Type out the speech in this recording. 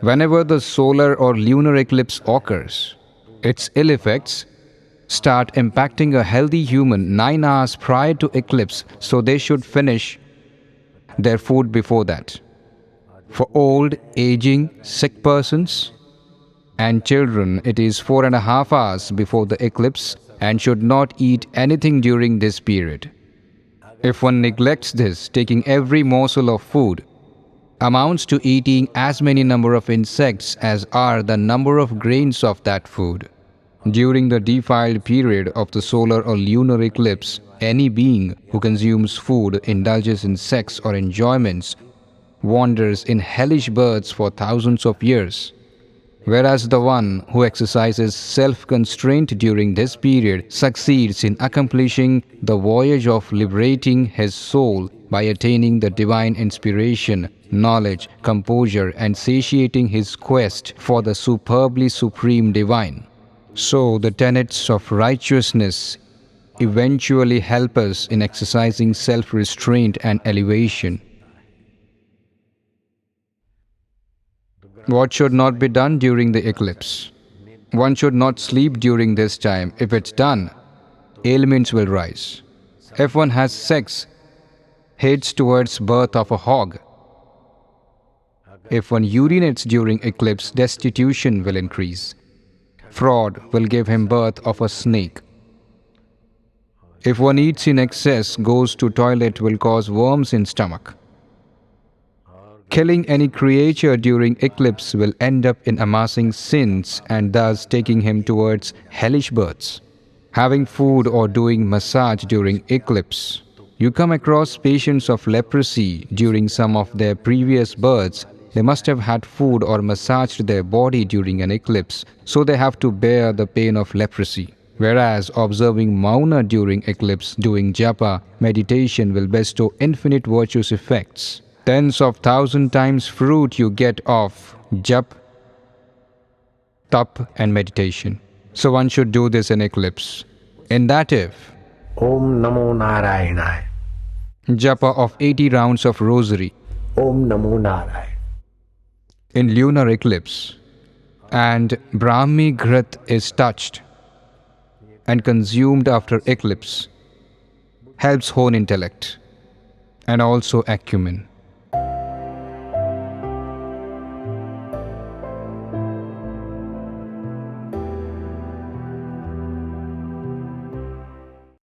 Whenever the solar or lunar eclipse occurs, its ill effects start impacting a healthy human 9 hours prior to eclipse, so they should finish their food before that. For old, aging, sick persons and children, it is 4.5 hours before the eclipse and should not eat anything during this period. If one neglects this, taking every morsel of food amounts to eating as many number of insects as are the number of grains of that food. During the defiled period of the solar or lunar eclipse, any being who consumes food, indulges in sex or enjoyments, wanders in hellish births for thousands of years. Whereas the one who exercises self-constraint during this period succeeds in accomplishing the voyage of liberating his soul by attaining the divine inspiration, knowledge, composure, and satiating his quest for the superbly supreme divine. So, the tenets of righteousness eventually help us in exercising self-restraint and elevation. What should not be done during the eclipse? One should not sleep during this time. If it's done, ailments will rise. If one has sex, heads towards birth of a hog. If one urinates during eclipse, destitution will increase. Fraud will give him birth of a snake. If one eats in excess, goes to toilet will cause worms in stomach. Killing any creature during eclipse will end up in amassing sins and thus taking him towards hellish births. Having food or doing massage during eclipse. You come across patients of leprosy during some of their previous births. They must have had food or massaged their body during an eclipse, so they have to bear the pain of leprosy. Whereas observing Mauna during eclipse, doing japa, meditation will bestow infinite virtuous effects. Tens of thousand times fruit you get of jap, tap and meditation. So one should do this in eclipse. In that if Om Namo Narayanaya. Japa of 80 rounds of rosary. Om Namo Narayanaya. In lunar eclipse, and Brahmi Grit is touched and consumed after eclipse, helps hone intellect and also acumen.